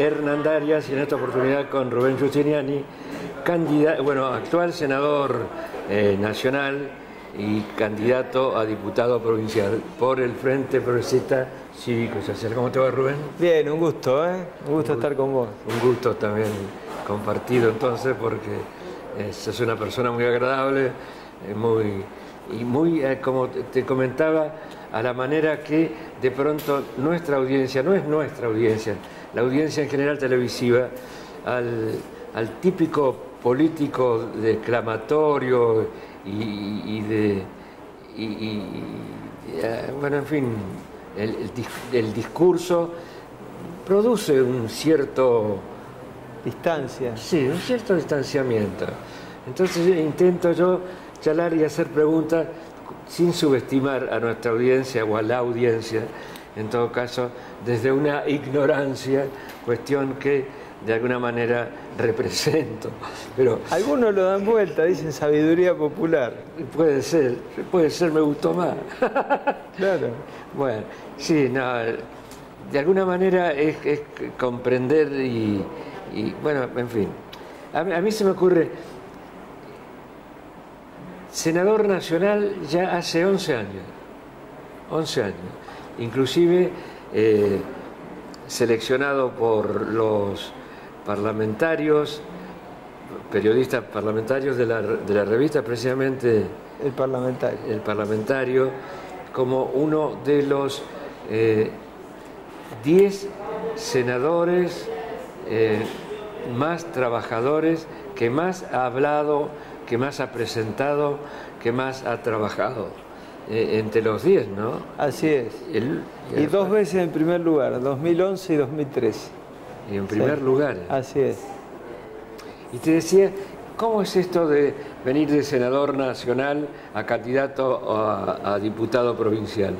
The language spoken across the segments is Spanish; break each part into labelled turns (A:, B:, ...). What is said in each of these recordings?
A: Hernandarias y en esta oportunidad con Rubén Giustiniani, actual senador nacional y candidato a diputado provincial por el Frente Progresista Cívico y Social. ¿Cómo te va, Rubén?
B: Bien, un gusto, ¿eh? Un gusto estar con vos.
A: Un gusto también compartido entonces, porque sos una persona muy agradable, muy, como te comentaba, a la manera que de pronto nuestra audiencia, no es nuestra audiencia, la audiencia en general televisiva, al típico político declamatorio bueno, en fin, el discurso produce un cierto...
B: Distancia.
A: Sí, un cierto distanciamiento. Entonces intento yo charlar y hacer preguntas sin subestimar a nuestra audiencia o a la audiencia, en todo caso, desde una ignorancia, cuestión que de alguna manera represento. Pero
B: algunos lo dan vuelta, dicen sabiduría popular.
A: Puede ser, me gustó más.
B: Claro.
A: Bueno, sí, no, de alguna manera es comprender y bueno, en fin. A mí se me ocurre, senador nacional ya hace 11 años. 11 años. Inclusive seleccionado por los parlamentarios, periodistas parlamentarios de la revista, precisamente El Parlamentario, como uno de los 10 senadores más trabajadores, que más ha hablado, que más ha presentado, que más ha trabajado, entre los 10, ¿no?
B: Así es. Y 2 veces en primer lugar, 2011 y 2013.
A: Y en primer lugar.
B: Así es.
A: Y te decía, ¿cómo es esto de venir de senador nacional a candidato a diputado provincial?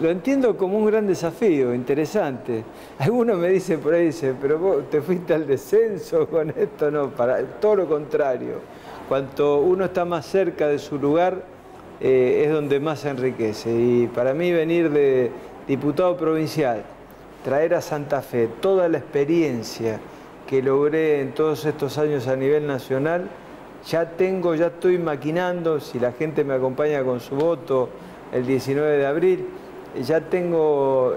B: Lo entiendo como un gran desafío, interesante. Algunos me dicen por ahí, dicen, pero vos te fuiste al descenso con esto, no, para todo lo contrario. Cuanto uno está más cerca de su lugar, es donde más se enriquece. Y para mí venir de diputado provincial, traer a Santa Fe toda la experiencia que logré en todos estos años a nivel nacional, ya estoy maquinando, si la gente me acompaña con su voto el 19 de abril, ya tengo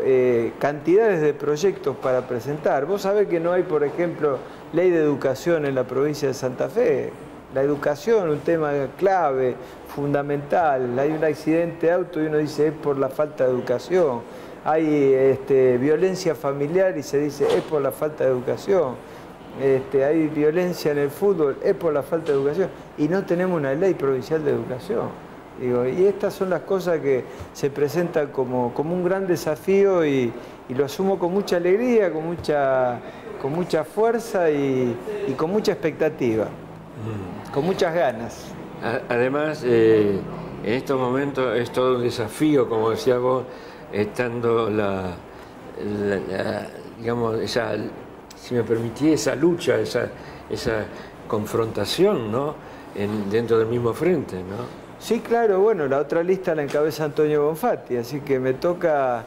B: cantidades de proyectos para presentar. Vos sabés que no hay, por ejemplo, ley de educación en la provincia de Santa Fe. La educación, un tema clave, fundamental. Hay un accidente de auto y uno dice es por la falta de educación. Hay violencia familiar y se dice es por la falta de educación. Hay violencia en el fútbol, es por la falta de educación. Y no tenemos una ley provincial de educación. Digo, y estas son las cosas que se presentan como un gran desafío y lo asumo con mucha alegría, con mucha fuerza y con mucha expectativa, con muchas ganas.
A: Además, en estos momentos es todo un desafío, como decías vos, estando digamos, si me permitís, esa lucha, esa confrontación, ¿no? Dentro del mismo frente, ¿no?
B: Sí, claro, bueno, la otra lista la encabeza Antonio Bonfatti, así que me toca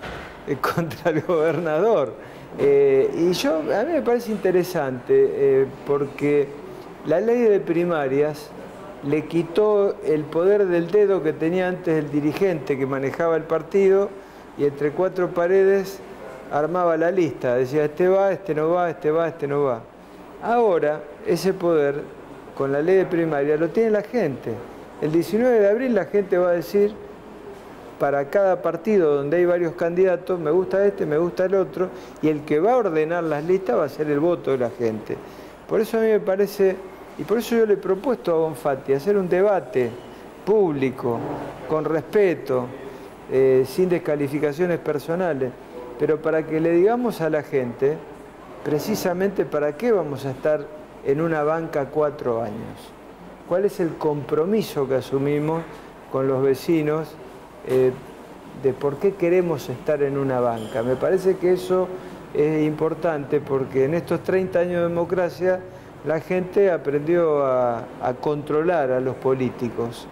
B: contra el gobernador. Y a mí me parece interesante porque la ley de primarias le quitó el poder del dedo que tenía antes el dirigente que manejaba el partido y entre 4 paredes armaba la lista, decía este va, este no va, este va, este no va. Ahora ese poder con la ley de primaria lo tiene la gente. El 19 de abril la gente va a decir, para cada partido donde hay varios candidatos, me gusta este, me gusta el otro, y el que va a ordenar las listas va a ser el voto de la gente. Por eso a mí me parece, y por eso yo le he propuesto a Bonfatti hacer un debate público, con respeto, sin descalificaciones personales, pero para que le digamos a la gente, precisamente para qué vamos a estar en una banca 4 años. ¿Cuál es el compromiso que asumimos con los vecinos de por qué queremos estar en una banca? Me parece que eso es importante porque en estos 30 años de democracia la gente aprendió a controlar a los políticos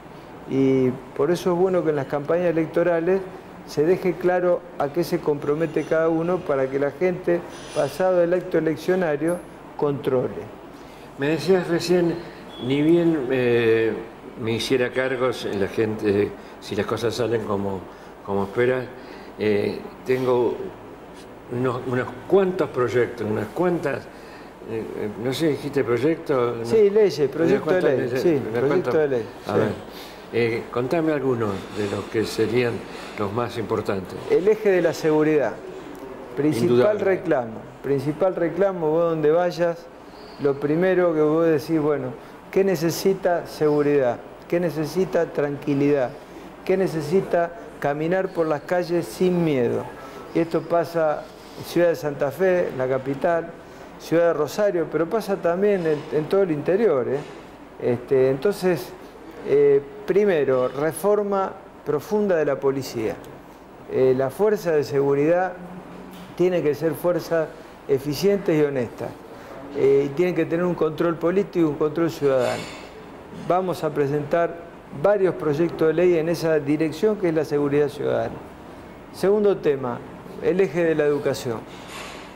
B: y por eso es bueno que en las campañas electorales se deje claro a qué se compromete cada uno para que la gente, pasado el acto eleccionario, controle.
A: Me decías recién, ni bien me hiciera cargo si la gente, si las cosas salen como esperas, tengo unos cuantos proyectos, unas cuantas, no sé, dijiste proyecto.
B: Sí, leyes, proyecto de ley. Sí, proyecto de ley.
A: A ver, contame algunos de los que serían los más importantes.
B: El eje de la seguridad, principal reclamo, vos donde vayas, lo primero que vos decís, bueno, ¿qué necesita seguridad? ¿Qué necesita tranquilidad? ¿Qué necesita caminar por las calles sin miedo? Y esto pasa en Ciudad de Santa Fe, la capital, Ciudad de Rosario, pero pasa también en todo el interior. Entonces, primero, reforma profunda de la policía. La fuerza de seguridad tiene que ser fuerza eficiente y honesta. Y tienen que tener un control político y un control ciudadano. Vamos a presentar varios proyectos de ley en esa dirección, que es la seguridad ciudadana. Segundo tema, el eje de la educación.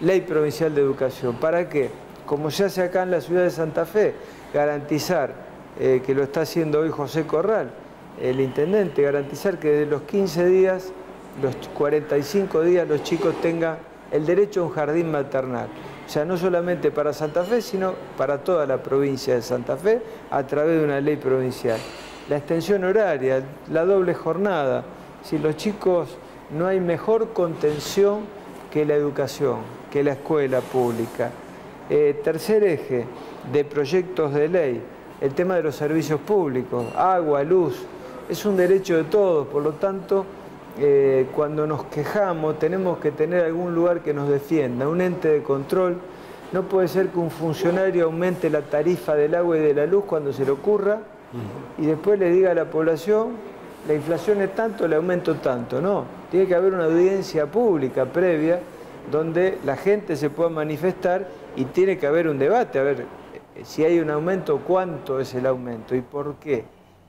B: Ley provincial de educación. ¿Para qué? Como se hace acá en la ciudad de Santa Fe, garantizar, que lo está haciendo hoy José Corral, el intendente, garantizar que de los 15 días, los 45 días, los chicos tengan el derecho a un jardín maternal. O sea, no solamente para Santa Fe, sino para toda la provincia de Santa Fe, a través de una ley provincial. La extensión horaria, la doble jornada. Si los chicos, no hay mejor contención que la educación, que la escuela pública. Tercer eje de proyectos de ley, el tema de los servicios públicos, agua, luz, es un derecho de todos, por lo tanto, cuando nos quejamos tenemos que tener algún lugar que nos defienda, un ente de control. No puede ser que un funcionario aumente la tarifa del agua y de la luz cuando se le ocurra y después le diga a la población, la inflación es tanto, le aumento tanto. No, tiene que haber una audiencia pública previa donde la gente se pueda manifestar y tiene que haber un debate, a ver si hay un aumento, cuánto es el aumento y por qué.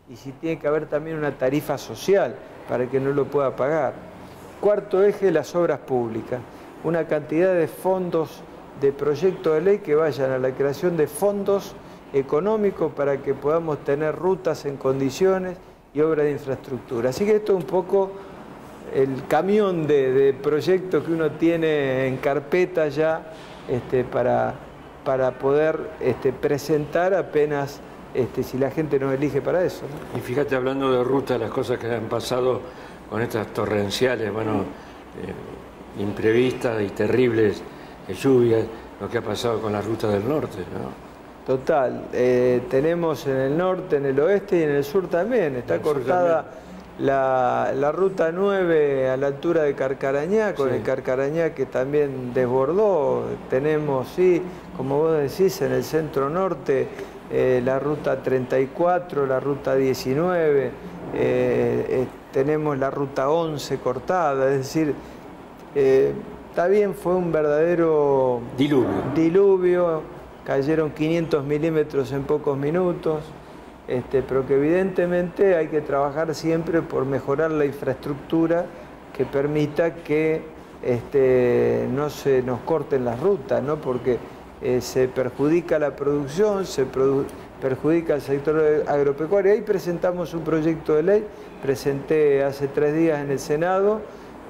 B: Y si tiene que haber también una tarifa social para que no lo pueda pagar. Cuarto eje, las obras públicas. Una cantidad de fondos de proyectos de ley que vayan a la creación de fondos económicos para que podamos tener rutas en condiciones y obras de infraestructura. Así que esto es un poco el camión de proyectos que uno tiene en carpeta ya para poder presentar apenas si la gente nos elige para eso, ¿no?
A: Y fíjate, hablando de ruta, las cosas que han pasado con estas torrenciales, bueno, imprevistas y terribles lluvias, lo que ha pasado con la ruta del norte, ¿no?
B: Total, tenemos en el norte, en el oeste y en el sur también. Está cortada la ruta 9 a la altura de Carcarañá, con el Carcarañá que también desbordó. Tenemos, sí, como vos decís, en el centro norte, la ruta 34, la ruta 19, tenemos la ruta 11 cortada, es decir, está bien, fue un verdadero diluvio, cayeron 500 milímetros en pocos minutos, pero que evidentemente hay que trabajar siempre por mejorar la infraestructura que permita que no se nos corten las rutas, ¿no? Porque se perjudica la producción, se perjudica el sector agropecuario. Ahí presentamos un proyecto de ley, presenté hace 3 días en el Senado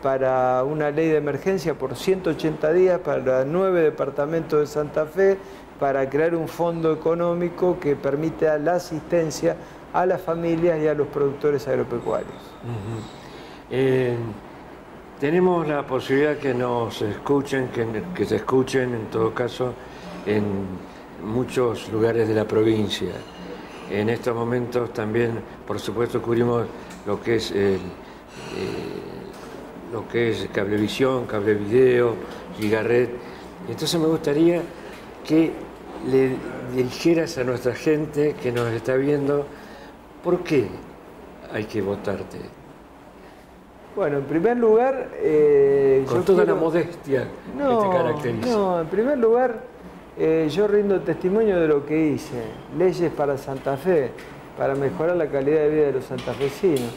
B: para una ley de emergencia por 180 días para 9 departamentos de Santa Fe, para crear un fondo económico que permita la asistencia a las familias y a los productores agropecuarios.
A: Tenemos la posibilidad que nos escuchen, que se escuchen en todo caso en muchos lugares de la provincia. En estos momentos también, por supuesto, cubrimos lo que es Cablevisión, Cablevideo, Gigaret. Entonces me gustaría que le dijeras a nuestra gente que nos está viendo por qué hay que votarte.
B: Bueno, en primer lugar...
A: con toda la modestia que te caracteriza.
B: No, en primer lugar, yo rindo testimonio de lo que hice. Leyes para Santa Fe, para mejorar la calidad de vida de los santafesinos.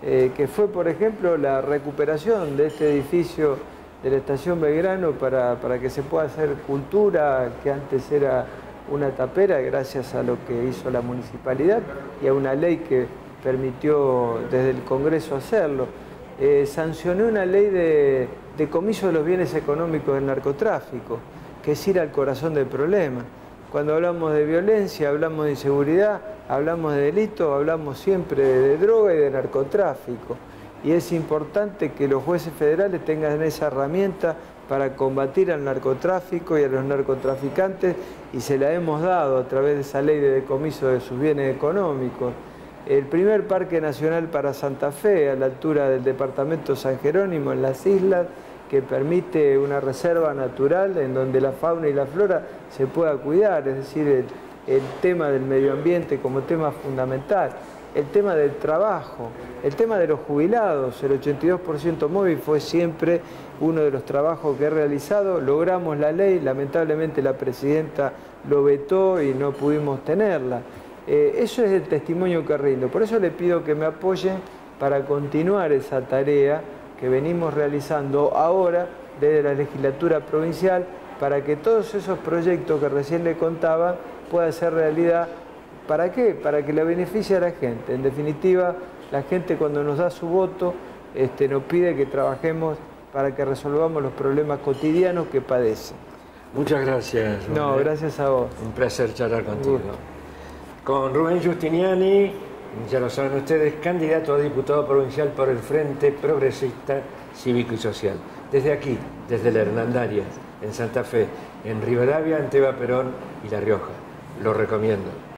B: que fue, por ejemplo, la recuperación de este edificio de la Estación Belgrano para que se pueda hacer cultura, que antes era una tapera, gracias a lo que hizo la municipalidad y a una ley que permitió desde el Congreso hacerlo. Sancioné una ley de decomiso de los bienes económicos del narcotráfico, que es ir al corazón del problema. Cuando hablamos de violencia, hablamos de inseguridad, hablamos de delito, hablamos siempre de droga y de narcotráfico. Y es importante que los jueces federales tengan esa herramienta para combatir al narcotráfico y a los narcotraficantes, y se la hemos dado a través de esa ley de decomiso de sus bienes económicos. El primer parque nacional para Santa Fe, a la altura del departamento San Jerónimo, en las islas, que permite una reserva natural en donde la fauna y la flora se pueda cuidar, es decir, el tema del medio ambiente como tema fundamental, el tema del trabajo, el tema de los jubilados. El 82% móvil fue siempre uno de los trabajos que he realizado. Logramos la ley, lamentablemente la presidenta lo vetó y no pudimos tenerla. Eso es el testimonio que rindo. Por eso le pido que me apoyen para continuar esa tarea que venimos realizando ahora desde la legislatura provincial, para que todos esos proyectos que recién le contaba puedan ser realidad. ¿Para qué? Para que le beneficie a la gente. En definitiva, la gente, cuando nos da su voto, nos pide que trabajemos para que resolvamos los problemas cotidianos que padecen.
A: Muchas gracias, Rubén.
B: No, gracias a vos.
A: Un placer charlar contigo. Con Rubén Giustiniani, ya lo saben ustedes, candidato a diputado provincial por el Frente Progresista Cívico y Social. Desde aquí, desde la Hernandarias, en Santa Fe, en Rivadavia, Anteva Perón y La Rioja. Lo recomiendo.